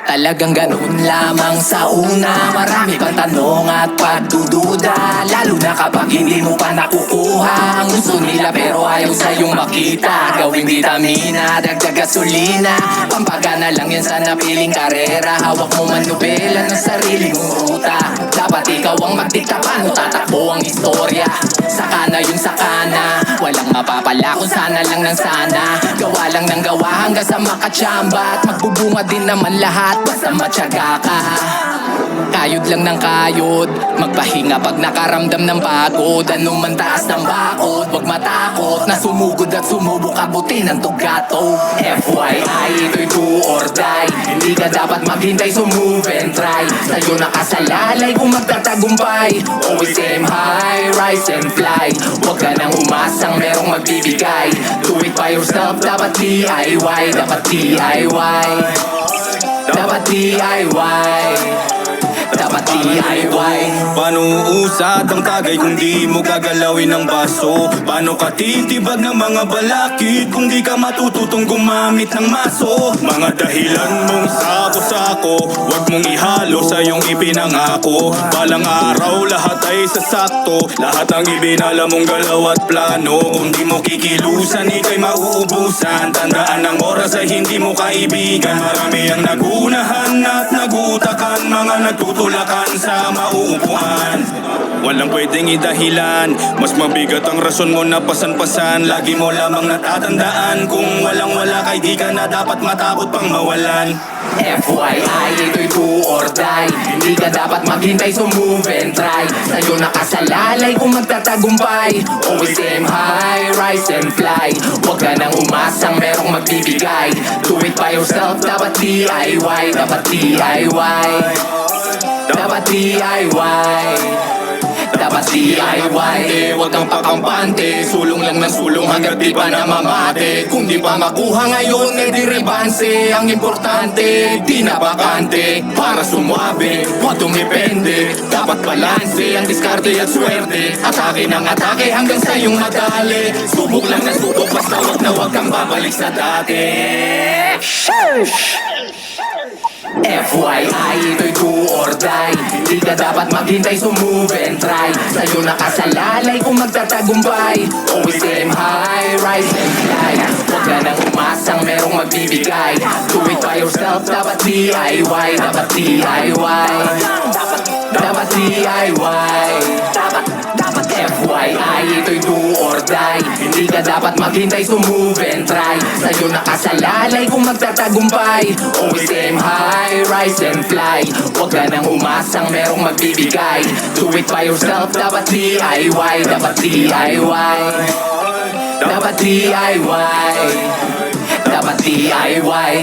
Talagang ganun lamang sa una, marami pang tanong at pagdududa, lalo na kapag hindi mo pa nakukuha ang gusto nila pero ayaw sa'yong makita. Gawing bitamina, dagdag gasolina, pampagana lang yan sa napiling karera. Hawak mo manubela ng sarili mong ruta, dapat ikaw ang magdikta paano tatakbo ang istorya. Saka na yung sakana, walang mapapala kung sana lang ng sana. Gawa lang ng gawa hanggang sa makatsamba, at magbubunga din naman lahat basta matyaga ka. Kayod lang ng kayod, magpahinga pag nakaramdam ng pagod. Anuman taas ng bakod, wag matakot na sumugod at sumubok abutin ng tugato. FYI, ito'y do or die, hindi ka dapat maghintay, so move and try. Sa'yo nakasalalay kung magtatagumpay. Always aim high, rise and fly. Wag ka nang umasang merong magbibigay. Do it by yourself, dapat DIY. Dapat DIY. Dapat DIY. Dapat DIY. Paano uusad ang tagay kung di mo gagalawin ng baso? Paano ka titibag ng mga balakid kung di ka matututong gumamit ng maso? Mga dahilan mong sako-sako, wag mong ihalo sa iyong ipinangako. Balang araw lahat ay sasakto, lahat ang ibinala mong galaw at plano. Kung di mo kikilusan, ika'y mauubusan. Tandaan ang oras ay hindi mo kaibigan. Marami ang nagunahan at nagutakan, mga nagtutulakan sa mauupuan. Walang pwedeng idahilan, mas mabigat ang rason mo na pasan-pasan. Lagi mo lamang natatandaan, kung walang-wala kay di ka na dapat matakot pang mawalan. FYI, ito'y do or die, hindi ka dapat maghintay, so move and try. Sa'yo nakasalalay kung magtatagumpay. Always aim high, rise and fly. Huwag ka nang umasang merong magbibigay. Do it by yourself, dapat DIY. Dapat DIY. Dapat DIY. Dapat DIY. Huwag kang pakampante, sulong lang ng sulong hanggat di pa namamate. Kung di pa makuha ngayon, di rebanse. Ang importante, di na bakante. Para sumwabe, huwag tumipende. Dapat balanse, ang diskarte at swerte. Atake ng atake hanggang sa iyong madali. Subok lang na subok, basta wag kang babalik sa dati. FYI, ito'y do or die, hindi ka dapat maghintay, so move and try. Sa'yo nakasalalay kung magtatagumpay. Always aim high, rise and fly. Huwag ka nang umasang merong magbibigay. Do it by yourself, dapat DIY. Dapat DIY. Dapat DIY. Dapat FYI, ito'y do or die, hindi ka dapat maghintay, so move and try. Sa'yo nakasalalay kung magtatagumpay. Always aim high, rise and fly. Huwag ka nang umasang merong magbibigay. Do it by yourself, dapat DIY. Dapat DIY. Dapat DIY. Dapat DIY.